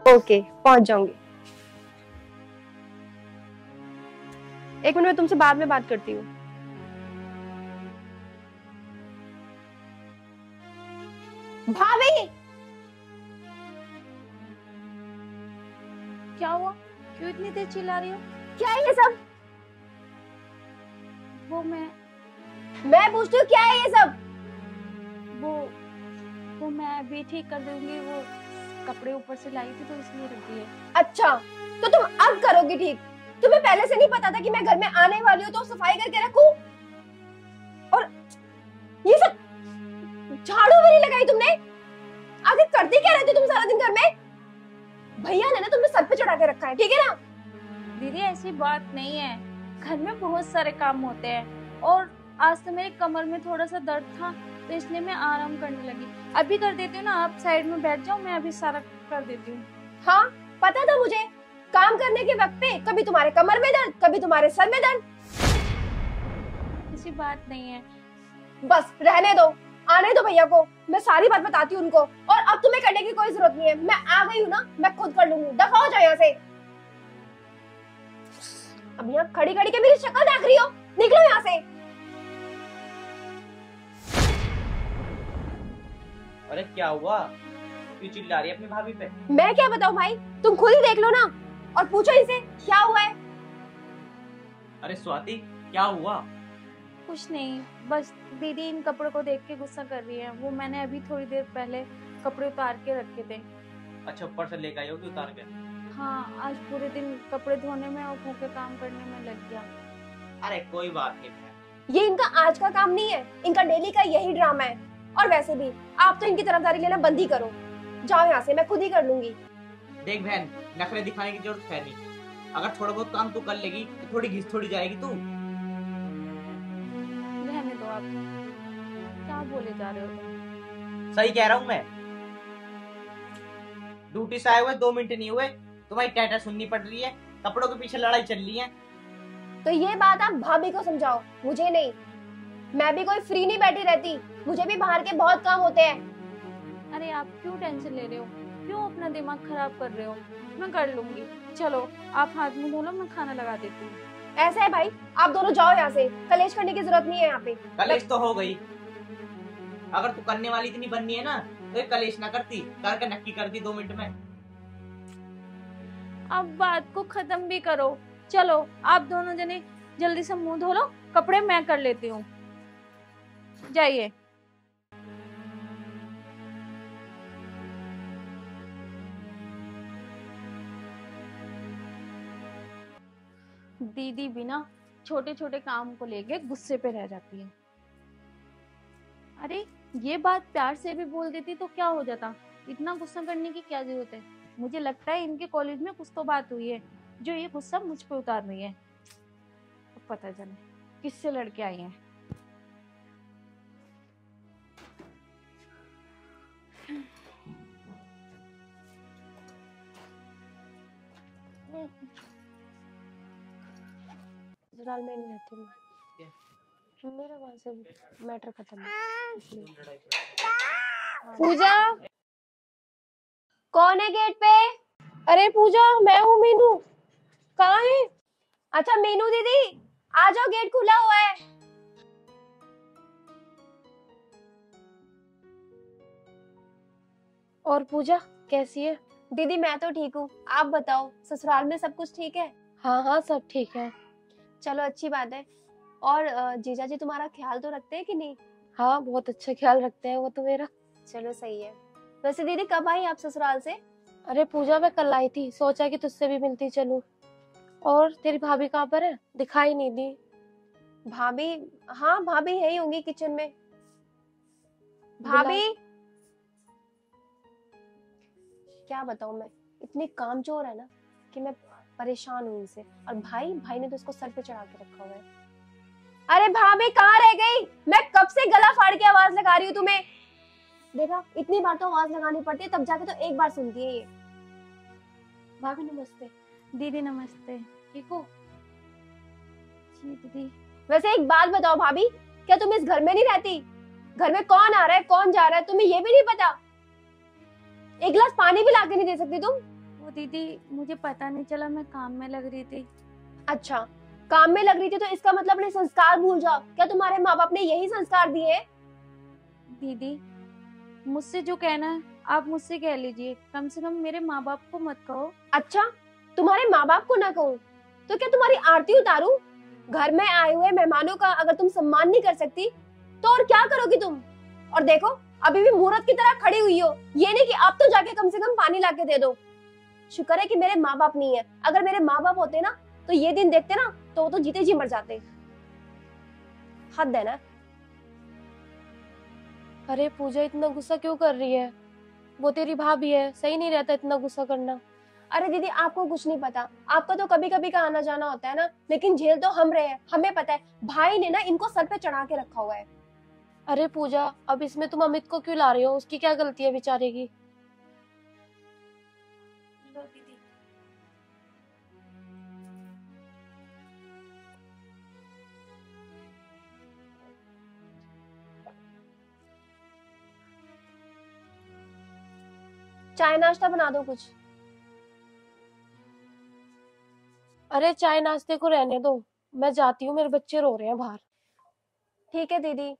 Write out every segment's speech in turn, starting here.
Okay, पहुंच जाऊंगी। एक मिनट, मैं तुमसे बाद में बात करती हूँ। भाभी, क्या हुआ? क्यों इतनी देर चिल्ला रही हो? क्या है ये सब? वो मैं पूछती हूँ क्या है ये सब? वो मैं अभी ठीक कर दूंगी। वो कपड़े ऊपर से लाई थी तो इसलिए रख दिए। अच्छा, तो तुम अब करोगी ठीक? तुम्हें पहले से नहीं पता था कि मैं घर में आने वाली हूँ तो सफाई करके रखूं? और ये सब झाड़ू भी नहीं लगाई तुमने? आखिर करती क्या रहती तुम सारा दिन घर में? भैया ने ना तुम्हें सर पे चढ़ा के रखा है, ठीक है ना? दीदी ऐसी बात नहीं है, घर में बहुत सारे काम होते हैं और आज तो मेरी कमर में थोड़ा सा दर्द था तो इसलिए मैं आराम करने लगी। अभी कर देती हूँ ना, आप साइड में बैठ जाओ, मैं अभी सारा कर देती हूँ। हाँ, पता था मुझे। काम करने के वक्त पे कभी तुम्हारे कमर में दर्द, कभी तुम्हारे सर में दर्द। ऐसी बात नहीं है। बस रहने दो, आने दो भैया को, मैं सारी बात बताती हूँ उनको। और अब तुम्हें करने की कोई जरूरत नहीं है, मैं आ गई हूँ ना, मैं खुद कर लूंगी। दफा हो जाओ यहाँ से। अब यहाँ खड़ी खड़ी के मेरी शक्ल देख रही हो? निकलो यहाँ से। अरे क्या हुआ? क्यों चिल्ला रही है अपनी भाभी पे? मैं क्या बताऊं भाई, तुम खुद ही देख लो ना और पूछो इनसे क्या हुआ है। अरे स्वाति, क्या हुआ? कुछ नहीं, बस दीदी इन कपड़ों को देख के गुस्सा कर रही है। वो मैंने अभी थोड़ी देर पहले कपड़े उतार के रखे थे। अच्छा, ऊपर से लेकर आई होगी उतार के? हाँ, आज पूरे दिन कपड़े धोने में और घर के काम करने में लग गया। अरे कोई बात नहीं बहन। ये इनका आज का काम नहीं है, इनका डेली का यही ड्रामा है। और वैसे भी आप तो इनकी तरफदारी लेना बंद ही करो। जाओ यहाँ से, मैं खुद ही कर लूंगी। देख बहन, नखरे दिखाने की जरूरत है नहीं। अगर थोड़ा बहुत काम तू कर लेगी तो थोड़ी घिस थोड़ी जाएगी तू। रहने दो आप, क्या बोले जा रहे हो तुम? सही कह रहा हूँ मैं। ड्यूटी से आए हुए 2 मिनट नहीं हुए, तुम्हारी टाटा सुननी पड़ रही है, कपड़ों के पीछे लड़ाई चल रही है। तो ये बात आप भाभी को समझाओ, मुझे नहीं। मैं भी कोई फ्री नहीं बैठी रहती, मुझे भी बाहर के बहुत काम होते हैं। अरे आप क्यों टेंशन ले रहे हो? क्यों अपना दिमाग खराब कर रहे हो? मैं कर लूंगी। चलो आप हाथ मुंह धो लो, मैं खाना लगा देती हूँ। ऐसा है भाई, आप दोनों जाओ यहाँ से, कलेश करने की जरूरत नहीं है यहाँ पे। कलेश तो हो गई। अगर तू करने वाली इतनी बननी है ना तो ये कलेश ना करती, करके नक्की कर दी 2 मिनट में। अब बात को खत्म भी करो। चलो आप दोनों जने जल्दी से मुंह धो लो, कपड़े मैं कर लेती हूँ। जाइए। दीदी बिना छोटे छोटे काम को लेके गुस्से पे रह जाती है। अरे ये बात प्यार से भी बोल देती तो क्या हो जाता? इतना गुस्सा करने की क्या जरूरत है? मुझे लगता है इनके कॉलेज में कुछ तो बात हुई है जो ये गुस्सा मुझ पे उतार रही है। तो पता चले किससे लड़के आई हैं। ससुराल में नहीं रहती मैं, मेरा वहां से मैटर खत्म है। पूजा, कौन है गेट पे? अरे पूजा, मैं हूँ मीनू। कहाँ है? अच्छा मीनू दीदी, आ जाओ, गेट खुला हुआ है। और पूजा कैसी है? दीदी मैं तो ठीक हूँ, आप बताओ ससुराल में सब कुछ ठीक है? हाँ हाँ सब ठीक है। चलो अच्छी बात है। और जीजा जी तुम्हारा ख्याल तो रखते हैं कि नहीं? हाँ बहुत अच्छा ख्याल रखते हैं वो तो मेरा। चलो सही है। वैसे दीदी कब आई आप ससुराल से? अरे पूजा मैं कल आई थी, सोचा कि तुझसे भी मिलती चलूं। और तेरी भाभी कहाँ पर है? दिखाई नहीं दी। भाभी? हाँ भाभी है ही होंगी किचन में। भाभी? क्या बताऊं मैं, इतनी कामचोर है ना कि मैं परेशान हूँ इनसे। और भाई ने तो इसको सर पे चढ़ा के रखा हुआ है। अरे भाभी कहाँ रह गई? मैं कब से गला फाड़ के आवाज लगा रही हूँ तुम्हें। देखा, इतनी बार तो आवाज लगानी पड़ती है, तब जाके तो एक बार सुनती है ये। भाभी नमस्ते। दीदी नमस्ते। ठीक हो? जी दीदी। वैसे एक बात बताओ भाभी, क्या तुम इस घर में नहीं रहती? घर में कौन आ रहा है कौन जा रहा है तुम्हें ये भी नहीं पता? एक गिलास पानी भी लाके नहीं दे सकती तुम? वो दीदी मुझे पता नहीं चला, मैं काम में लग रही थी। अच्छा, काम में लग रही थी तो इसका मतलब अपने संस्कार भूल जाओ। क्या तुम्हारे माँ बाप ने यही संस्कार दिए हैं? दीदी मुझसे जो कहना है आप मुझसे कह लीजिए, कम से कम मेरे माँ बाप को मत कहो। अच्छा, तुम्हारे माँ बाप को ना कहूँ तो क्या तुम्हारी आरती उतारूं? घर में आए हुए मेहमानों का अगर तुम सम्मान नहीं कर सकती तो और क्या करोगी तुम? और देखो, अभी भी मूर्त की तरह खड़ी हुई हो, ये नहीं कि अब तो जाके कम से कम पानी लाके दे दो। शुक्र है कि मेरे माँ बाप नहीं है, अगर मेरे माँ बाप होते ना तो ये दिन देखते ना तो वो तो जीते जी मर जाते। हद है ना। अरे पूजा इतना गुस्सा क्यों कर रही है? वो तेरी भाभी है, सही नहीं रहता इतना गुस्सा करना। अरे दीदी, आपको कुछ नहीं पता, आपका तो कभी कभी का आना जाना होता है ना, लेकिन झेल तो हम रहे हैं, हमें पता है। भाई ने ना इनको सर पे चढ़ा के रखा हुआ है। अरे पूजा, अब इसमें तुम अमित को क्यों ला रही हो? उसकी क्या गलती है बेचारे की? लो दीदी। चाय नाश्ता बना दो कुछ। अरे चाय नाश्ते को रहने दो, मैं जाती हूँ, मेरे बच्चे रो रहे हैं बाहर। ठीक है दीदी,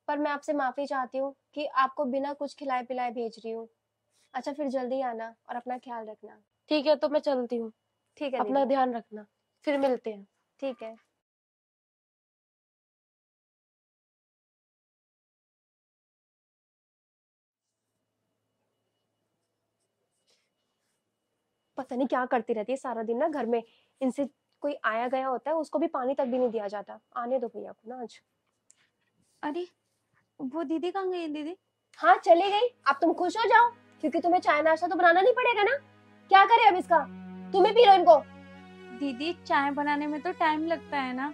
पर मैं आपसे माफी चाहती हूँ कि आपको बिना कुछ खिलाए पिलाए भेज रही हूँ। अच्छा, फिर जल्दी आना और अपना ख्याल रखना। ठीक है, तो मैं चलती हूँ। ठीक है अपना दीदी। ध्यान रखना, फिर मिलते हैं। ठीक है। पता नहीं क्या करती रहती है सारा दिन ना घर में। इनसे कोई आया गया होता है, उसको भी पानी तक भी नहीं दिया जाता। आने दो भैया को ना आज। अरे वो दीदी कहाँ गई? दीदी हाँ, चली गई। अब तुम खुश हो जाओ क्योंकि तुम्हें चाय नाश्ता तो बनाना नहीं पड़ेगा ना। क्या करे अब इसका? तुम ही पी लो इनको। दीदी चाय बनाने में तो टाइम लगता है ना।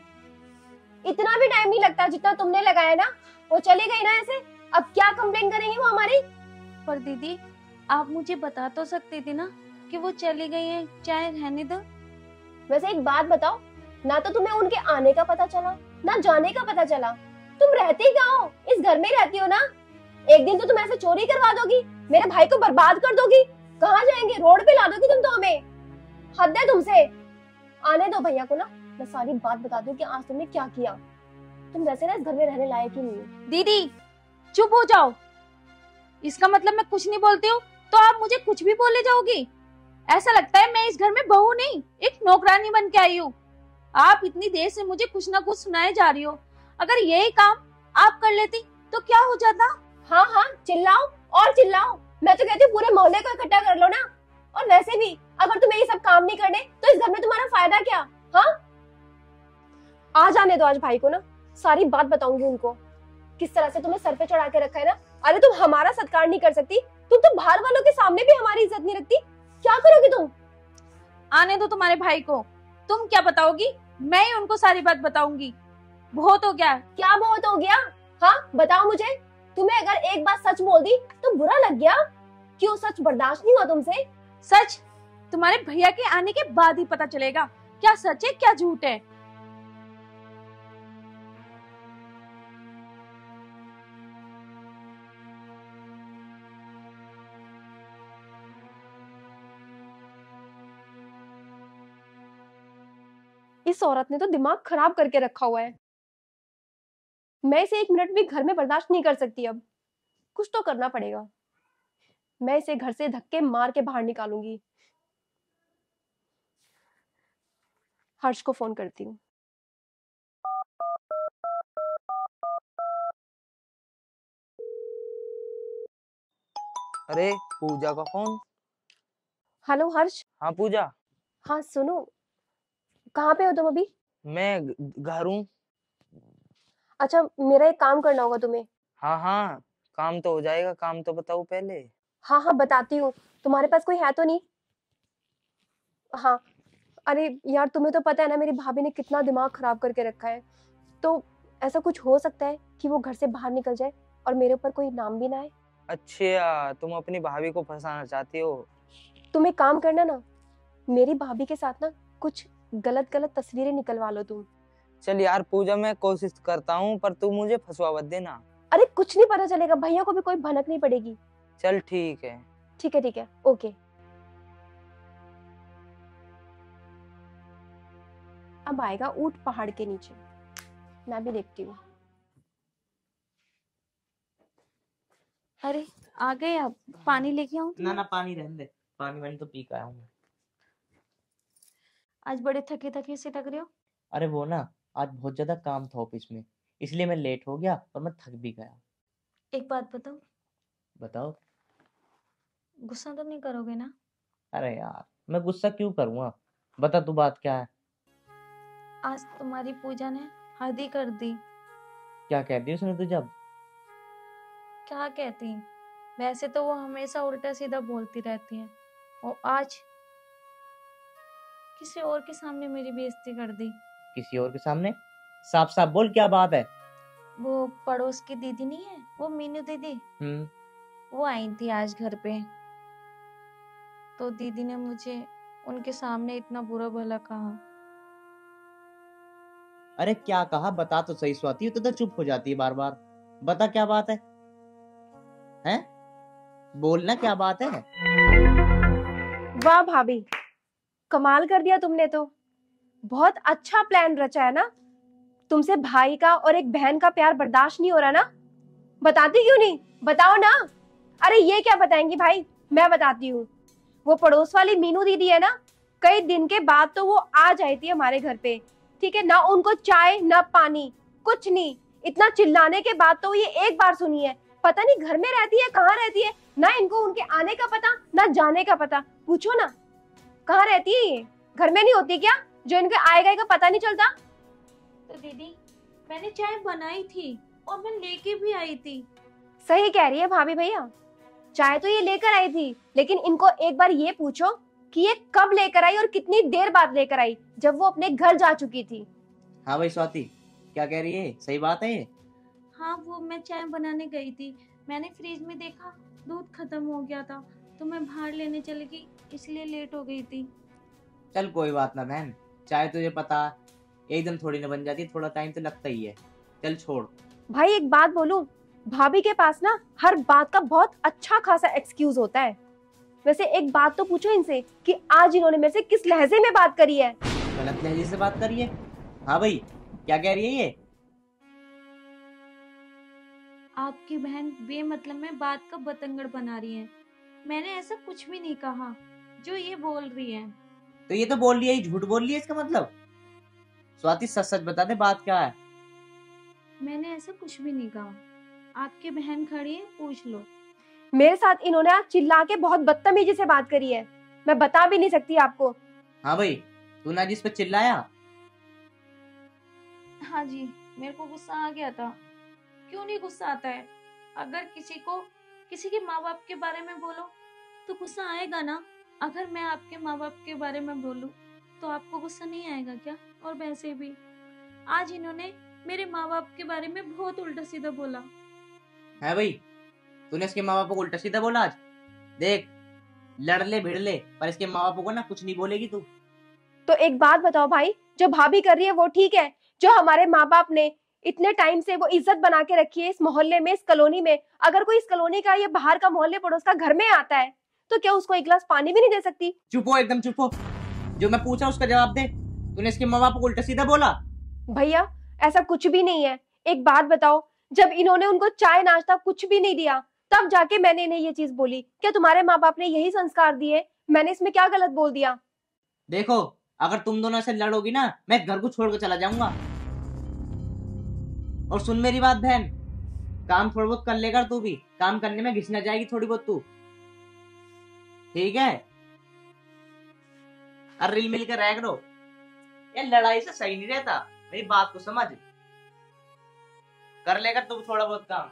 इतना भी टाइम नहीं लगता जितना तुमने लगाया ना। वो चली गई ना ऐसे, अब क्या कंप्लेन करेंगी वो हमारी? पर दीदी आप मुझे बता तो सकती थी ना कि वो चली गई है, चाय रहने दो। वैसे एक बात बताओ, ना तो तुम्हें उनके आने का पता चला ना जाने का पता चला। तुम रहती कहाँ हो? इस घर में रहती हो ना। एक दिन तो तुम ऐसे चोरी करवा दोगी, मेरे भाई को बर्बाद कर दोगी। कहाँ जाएंगे? रोड पे ला दोगी तुम तो हमें। हद है तुमसे। आने दो भैया को ना, मैं सारी बात बता दूं कि आज तुमने क्या किया। तुम वैसे ना इस घर में रहने लायक ही नहीं हो। दीदी चुप हो जाओ। इसका मतलब मैं कुछ नहीं बोलती हूँ तो आप मुझे कुछ भी बोले जाओगी? ऐसा लगता है मैं इस घर में बहू नहीं, एक नौकरानी बन के आई हूँ। आप इतनी देर से मुझे कुछ ना कुछ सुनाए जा रही हो। अगर यही काम आप कर लेती तो क्या हो जाता? हाँ हाँ, चिल्लाओ और चिल्लाओ। मैं तो कहती हूँ पूरे मोहल्ले को इकट्ठा कर लो ना। और वैसे भी अगर तुम्हें ये सब काम नहीं करने तो इस घर में तुम्हारा फायदा क्या? हाँ, आ जाने दो आज भाई को ना, सारी बात बताऊंगी उनको किस तरह से तुम्हें सर पे चढ़ा के रखा है ना। अरे तुम हमारा सत्कार नहीं कर सकती, तुम तो बाहर वालों के सामने भी हमारी इज्जत नहीं रखती। क्या करोगी तुम? आने दो तुम्हारे भाई को। तुम क्या बताओगी? मैं ही उनको सारी बात बताऊंगी। बहुत हो गया। क्या बहुत हो गया? हाँ बताओ मुझे। तुम्हें अगर एक बात सच बोल दी तो बुरा लग गया? क्यों, सच बर्दाश्त नहीं हुआ तुमसे? सच तुम्हारे भैया के आने के बाद ही पता चलेगा क्या सच है क्या झूठ है। इस औरत ने तो दिमाग खराब करके रखा हुआ है। मैं इसे एक मिनट भी घर में बर्दाश्त नहीं कर सकती। अब कुछ तो करना पड़ेगा। मैं इसे घर से धक्के मार के बाहर निकालूंगी। हर्ष को फोन करती हूँ। अरे पूजा का फोन। हेलो हर्ष। हाँ पूजा। हाँ सुनो, कहाँ पे हो तुम अभी? मैं घर हूँ। अच्छा, मेरा एक काम करना होगा तुम्हें। हाँ हाँ, काम तो हो जाएगा, काम तो बताओ पहले। हाँ हाँ बताती हूँ। तुम्हारे पास कोई है तो नहीं? हाँ, अरे यार तुम्हें तो पता है ना मेरी भाभी ने कितना दिमाग खराब करके रखा है। तो ऐसा कुछ हो सकता है कि वो घर से बाहर निकल जाए और मेरे ऊपर कोई नाम भी ना आए। अच्छा, तुम अपनी भाभी को फंसाना चाहती हो? तुम एक काम करना ना, मेरी भाभी के साथ ना कुछ गलत गलत तस्वीरें निकलवा लो तुम। चल यार पूजा, मैं कोशिश करता हूँ, पर तू मुझे फंसवा मत देना। अरे कुछ नहीं पता चलेगा, भैया को भी कोई भनक नहीं पड़ेगी। चल ठीक है। ठीक है ओके। अब आएगा ऊंट पहाड़ के नीचे, मैं भी देखती हूँ। अरे आ गए आप, पानी लेके आऊं ना ना, पानी रहने दे, पानी मैंने तो पी के आया हूँ। आज बड़े थके थके से लग रहे हो। अरे वो ना, आज बहुत ज्यादा काम था ऑफिस में, इसलिए मैं लेट हो गया और मैं थक भी गया। एक बात बताओ, बताओ। गुस्सा तो नहीं करोगे ना? अरे यार, मैं गुस्सा क्यों करूँगा, बता तू बात क्या है। आज तुम्हारी पूजा ने हद ही कर दी। क्या कह दी उसने तुझे अब? क्या कहती, वैसे तो वो हमेशा उल्टा सीधा बोलती रहती है, और आज किसी और के सामने मेरी बेइज्जती कर दी। किसी और के सामने? साफ साफ बोल, क्या बात है। वो पड़ोस की दीदी नहीं है, वो मीनू दीदी, वो आई थी आज घर पे, तो दीदी ने मुझे उनके सामने इतना बुरा भला कहा। अरे क्या कहा, बता तो सही स्वाति, तो चुप हो जाती है बार बार। बता क्या बात है, हैं? बोलना क्या बात है। वाह भाभी, कमाल कर दिया तुमने तो। बहुत अच्छा प्लान रचा है ना। तुमसे भाई का और एक बहन का प्यार बर्दाश्त नहीं हो रहा ना? बताती क्यों नहीं, बताओ ना। अरे ये क्या बताएंगी भाई, मैं बताती हूँ। वो पड़ोस वाली मीनू दीदी है ना, कई दिन के बाद तो वो आ जाती थी हमारे घर पे, ठीक है ना। उनको चाय ना पानी कुछ नहीं, इतना चिल्लाने के बाद तो ये एक बार सुनी है। पता नहीं घर में रहती है कहाँ रहती है, ना इनको उनके आने का पता ना जाने का पता। पूछो ना कहाँ रहती है ये, घर में नहीं होती क्या जो इनके आएगा का पता नहीं चलता। तो दीदी, मैंने चाय बनाई थी और मैं लेके भी आई थी। सही कह रही है भाभी भैया, चाय तो ये लेकर आई थी, लेकिन इनको एक बार ये पूछो कि ये कब लेकर आई और कितनी देर बाद लेकर आई, जब वो अपने घर जा चुकी थी। हाँ भाई स्वाति, क्या कह रही है, सही बात है ये? हाँ, वो मैं चाय बनाने गई थी, मैंने फ्रिज में देखा दूध खत्म हो गया था, तो मैं बाहर लेने चली गई, इसलिए लेट हो गई थी। चल कोई बात ना बहन, चाय तुझे पता एकदम थोड़ी ना बन जाती, थोड़ा टाइम तो लगता ही है। चल छोड़। भाई एक बात बोलूं, भाभी के पास ना हर बात का बहुत अच्छा खासा एक्सक्यूज होता है। वैसे एक बात तो पूछो इनसे कि आज इन्होंने मेरे से किस लहजे में बात करी है। गलत लहजे से बात करी है? हाँ भाई, क्या कह रही है ये? आपकी बहन बेमतलब में बात का बतंगड़ बना रही है। मैंने ऐसा कुछ भी नहीं कहा जो ये बोल रही है। तो ये तो बोल रही है, झूठ बोल रही है इसका मतलब। स्वाति सच सच बता दे, बात क्या है। मैंने ऐसा कुछ भी नहीं कहा, आपकी बहन खड़ी है, पूछ लो। मेरे साथ इन्होंने आज चिल्ला के बहुत बदतमीजी से बात करी है, मैं बता भी नहीं सकती आपको। हाँ भाई, तूने आज इस पर चिल्लाया? हाँ जी, मेरे को गुस्सा आ गया था। क्यों नहीं गुस्सा आता है? अगर किसी को किसी के माँ बाप के बारे में बोलो तो गुस्सा आएगा ना। अगर मैं आपके माँ बाप के बारे में बोलूं तो आपको गुस्सा नहीं आएगा क्या? और वैसे भी आज इन्होंने मेरे माँ बाप के बारे में बहुत उल्टा सीधा बोला है भाई, तूने इसके माँ बाप को उल्टा सीधा बोला आज। देख, लड़ ले भिड़ ले, पर इसके माँ बाप को ना कुछ नहीं बोलेगी तू। तो एक बात बताओ भाई, जो भाभी कर रही है वो ठीक है? जो हमारे माँ बाप ने इतने टाइम से वो इज्जत बना के रखी है इस मोहल्ले में, इस कॉलोनी में, अगर कोई इस कॉलोनी का या बाहर का मोहल्ले पड़ोस का घर में आता है तो क्या उसको एक गिलास पानी भी नहीं दे सकती? चुप हो, एकदम चुप हो। जो मैं पूछा उसका जवाब दे। तूने इसके माँ बाप को उल्टा सीधा बोला? भैया ऐसा कुछ भी नहीं है। एक बात बताओ, जब इन्होंने उनको चाय नाश्ता कुछ भी नहीं दिया तब जाके मैंने इन्हें ये चीज बोली, क्या तुम्हारे माँ बाप ने यही संस्कार दिए? मैंने इसमें क्या गलत बोल दिया? देखो, अगर तुम दोनों ऐसे लड़ोगी ना, मैं घर को छोड़कर चला जाऊंगा। और सुन मेरी बात बहन, काम थोड़ा बहुत कर लेगा तू भी, काम करने में घिसना जाएगी थोड़ी बहुत तू, ठीक है? और रिल मिल कर रह करो, ये लड़ाई से सही नहीं रहता। मेरी बात को समझ, कर लेगा तू थोड़ा बहुत काम।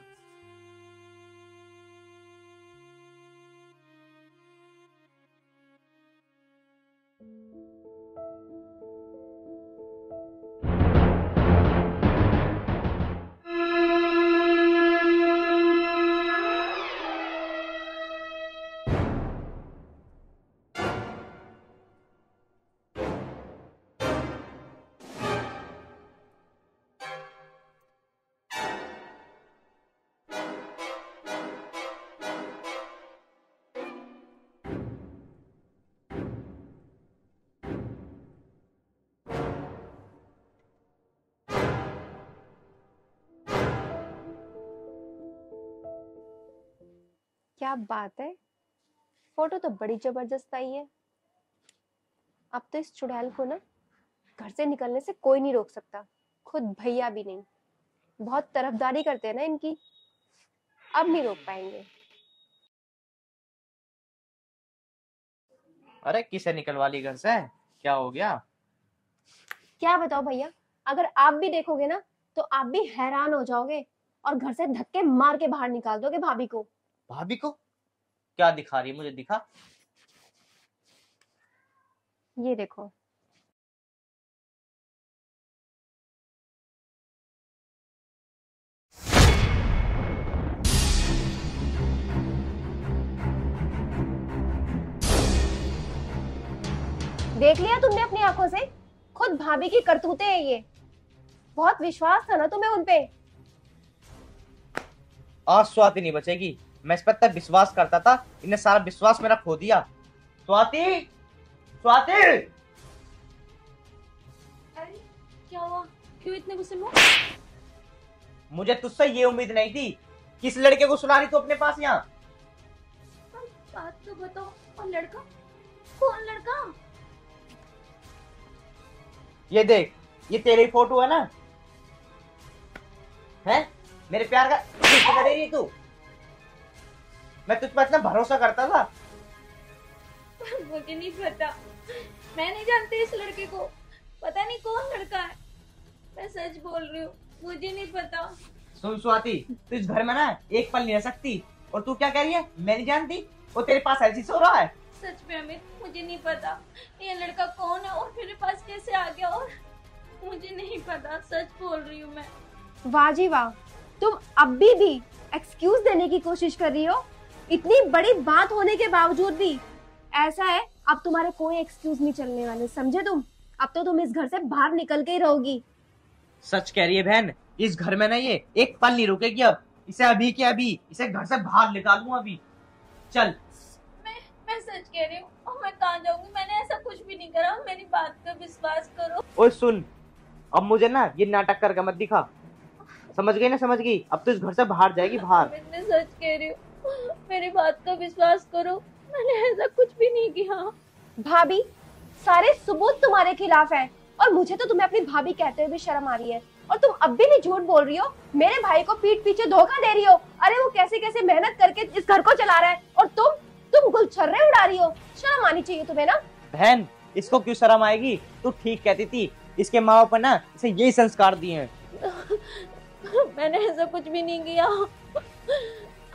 क्या बात है, फोटो तो बड़ी जबरदस्त आई है। अब तो इस चुड़ैल को ना घर से निकलने से कोई नहीं रोक सकता, खुद भैया भी नहीं। बहुत तरफदारी करते हैं ना इनकी, अब नहीं रोक पाएंगे। अरे किसे निकलवा ली घर से, क्या हो गया? क्या बताओ भैया, अगर आप भी देखोगे ना तो आप भी हैरान हो जाओगे और घर से धक्के मार के बाहर निकाल दोगे भाभी को। भाभी को? क्या दिखा रही है, मुझे दिखा। ये देखो। देख लिया तुमने अपनी आंखों से, खुद भाभी की करतूतें हैं ये। बहुत विश्वास था ना तुम्हें उनपे। आज स्वाति नहीं बचेगी। मैं इस पर तक विश्वास करता था, इन्हें सारा विश्वास मेरा खो दिया। स्वाति, स्वाति! अरे क्या हुआ, क्यों इतने गुस्से में? मुझे तुझसे ये उम्मीद नहीं थी। किस लड़के को सुला रही तू अपने पास यहाँ? बात तो बताओ। और लड़का कौन? लड़का ये देख, ये तेरी फोटो है ना? है मेरे प्यार का गिफ्ट दे रही तू। मैं तुझ पर इतना भरोसा करता था। मुझे नहीं पता, मैं नहीं जानती इस लड़के को। पता नहीं कौन लड़का है, मैं सच बोल रही हूँ, मुझे नहीं पता। सुन स्वाति, तू इस घर में ना एक पल नहीं रह सकती। और तू क्या कह रही है, मैं नहीं जानती? वो तेरे पास ऐसी सो रहा है। सच में अमित, मुझे नहीं पता ये लड़का कौन है और मेरे पास कैसे आ गया, और मुझे नहीं पता, सच बोल रही हूँ मैं। वाह जी वाह, तुम अभी भी एक्सक्यूज देने की कोशिश कर रही हो। इतनी बड़ी बात होने के बावजूद भी। ऐसा है, अब तुम्हारे कोई एक्सक्यूज नहीं चलने वाले, समझे तुम? अब तो तुम इस घर से बाहर निकल के ही रहोगी। सच कह रही है बहन, इस घर में ना ये एक पल नहीं रुकेगी। अब इसे अभी के अभी इसे घर से बाहर निकालूं अभी। चल। मैं सच कह रही हूँ, और मैं कहाँ जाऊंगी? मैंने ऐसा कुछ भी नहीं करा, मेरी बात का विश्वास करो। ओए सुन, अब मुझे ना ये नाटक करके मत दिखा। समझ गई ना? समझ गई? अब तो इस घर से बाहर जाएगी, बाहर। मैं सच कह रही हूँ, मेरी बात का विश्वास करो, मैंने ऐसा कुछ भी नहीं किया। भाभी, सारे सबूत तुम्हारे खिलाफ है और मुझे तो तुम्हें अपनी भाभी कहते हुए भी शर्म आ रही है। और तुम अब भी नहीं झूठ बोल रही हो, मेरे भाई को पीठ पीछे धोखा दे रही हो। अरे वो कैसे कैसे मेहनत करके इस घर को चला रहा है और तुम गुलछर्रे उड़ा रही हो। शर्म आनी चाहिए तुम्हें ना। बहन, इसको क्यों शर्म आएगी? तू ठीक कहती थी, इसके माँ बाप ना इसे यही संस्कार दिए हैं। मैंने ऐसा कुछ भी नहीं किया,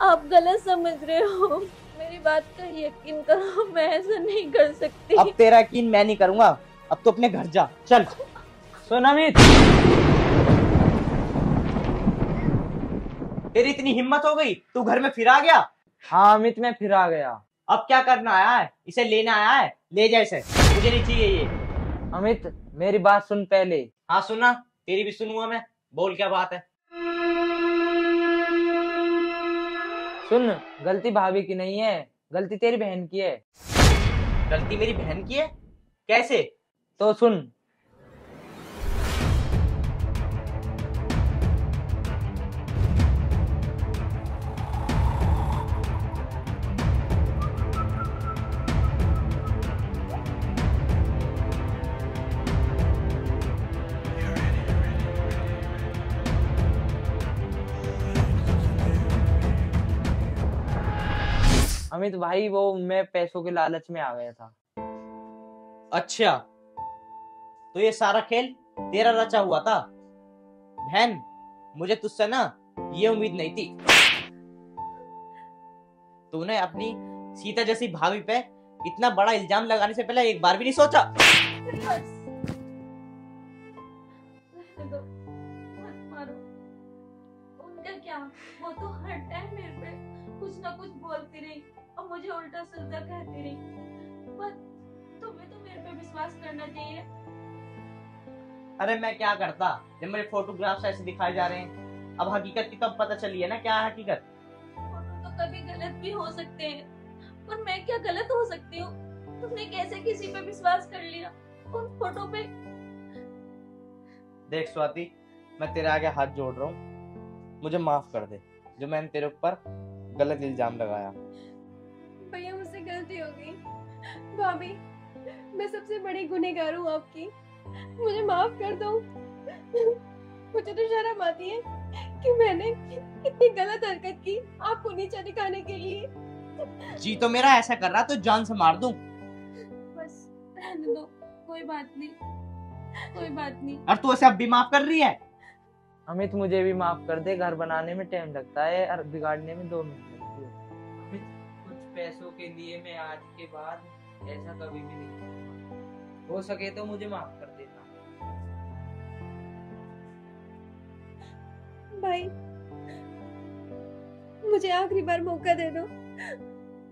आप गलत समझ रहे हो, मेरी बात का यकीन करो, मैं ऐसा नहीं कर सकती। अब तेरा यकीन मैं नहीं करूंगा, अब तो अपने घर जा, चल। सुन अमित, तेरी इतनी हिम्मत हो गई, तू घर में फिर आ गया? हाँ अमित, मैं फिर आ गया। अब क्या करना आया है? इसे लेना आया है? ले जा इसे, मुझे नहीं चाहिए ये। अमित मेरी बात सुन पहले। हाँ सुना, तेरी भी सुनूंगा मैं। बोल, क्या बात है? सुन, गलती भाभी की नहीं है, गलती तेरी बहन की है। गलती मेरी बहन की है? कैसे? तो सुन, अमित भाई, वो मैं पैसों के लालच में आ गया था। अच्छा, तो ये सारा खेल तेरा रचा हुआ था? बहन, मुझे तुझसे ना ये उम्मीद नहीं थी। तूने अपनी सीता जैसी भाभी पे इतना बड़ा इल्जाम लगाने से पहले एक बार भी नहीं सोचा? बस, रहने दो, मत मारो। उनका क्या, वो तो हर टाइम मेरे पे कुछ ना कुछ बोलती रही और मुझे उल्टा सीधा कहती रही। पर तुम्हें तो मेरे पे विश्वास करना चाहिए। अरे मैं क्या करता जब मेरे फोटोग्राफ्स ऐसे दिखाए जा रहे हैं? अब हकीकत की तो अब पता चली है ना, क्या है हकीकत। फोटो तो कभी गलत भी हो सकते हैं, पर मैं क्या गलत हो सकती हूँ? तुमने कैसे किसी पे विश्वास कर लिया उन फोटो पे? देख स्वाति, मैं तेरे आगे हाथ जोड़ रहा हूँ, मुझे माफ कर दे। जो मैंने तेरे ऊपर गलत इल्जाम लगाया। भैया मुझसे गलती हो गई। भाभी, मैं सबसे बड़ी गुनहगार हूँ आपकी, मुझे माफ कर दो। मुझे तो शर्म आती है कि मैंने इतनी गलत हरकत की आपको नीचा दिखाने के लिए। जी तो मेरा ऐसा कर रहा तो जान से मार दूं। बस रहने दो, कोई बात नहीं, कोई बात नहीं। और तू उसे अब भी माफ कर रही है? अमित मुझे भी माफ कर दे, घर बनाने में टाइम लगता है और बिगाड़ने में 2 मिनट लगती है। अमित, कुछ पैसों के लिए मैं आज के बाद ऐसा कभी भी नहीं करूंगा। हो सके तो मुझे माफ कर देना। भाई, मुझे आखिरी बार मौका दे दो।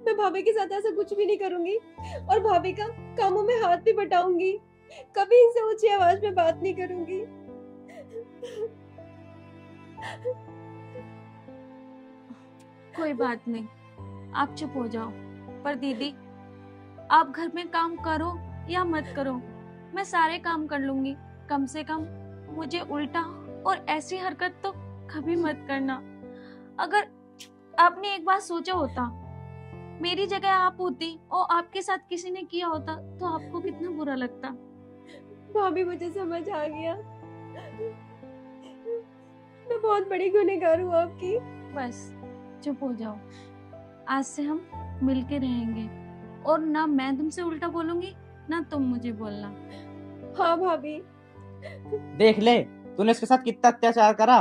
मैं भाभी के साथ ऐसा कुछ भी नहीं करूंगी और भाभी का कामों में हाथ भी बटाऊंगी। कभी इनसे ऊंची आवाज में बात नहीं करूंगी। कोई बात नहीं, आप चुप हो जाओ। पर दीदी, आप घर में काम करो या मत करो, मैं सारे काम कर लूंगी। कम से कम मुझे उल्टा और ऐसी हरकत तो कभी मत करना। अगर आपने एक बार सोचा होता, मेरी जगह आप होती और आपके साथ किसी ने किया होता तो आपको कितना बुरा लगता। भाभी, मुझे समझ आ गया, मैं बहुत बड़ी गुनहगार हूँ आपकी। बस चुप हो जाओ। आज से हम मिलके रहेंगे और ना मैं तुमसे उल्टा बोलूंगी ना तुम मुझे बोलना। हाँ भाभी। देख ले, तूने इसके साथ कितना अत्याचार करा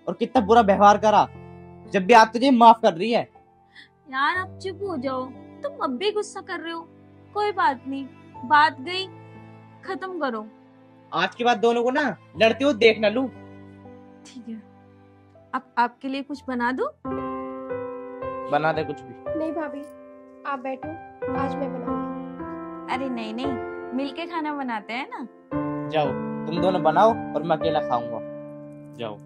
और कितना बुरा व्यवहार करा, जब भी आप तुझे माफ कर रही है। यार आप चुप हो जाओ, तुम अब भी गुस्सा कर रहे हो। कोई बात नहीं, बात गई, खत्म करो। आज के बाद दोनों को ना लड़ते हुए देख ना लूं। ठीक है, अब आपके लिए कुछ बना दूं? बना दे कुछ भी। नहीं भाभी, आप बैठो, आज मैं बनाऊंगी। अरे नहीं नहीं, मिलके खाना बनाते हैं ना। जाओ, तुम दोनों बनाओ और मैं अकेला खाऊंगा। जाओ।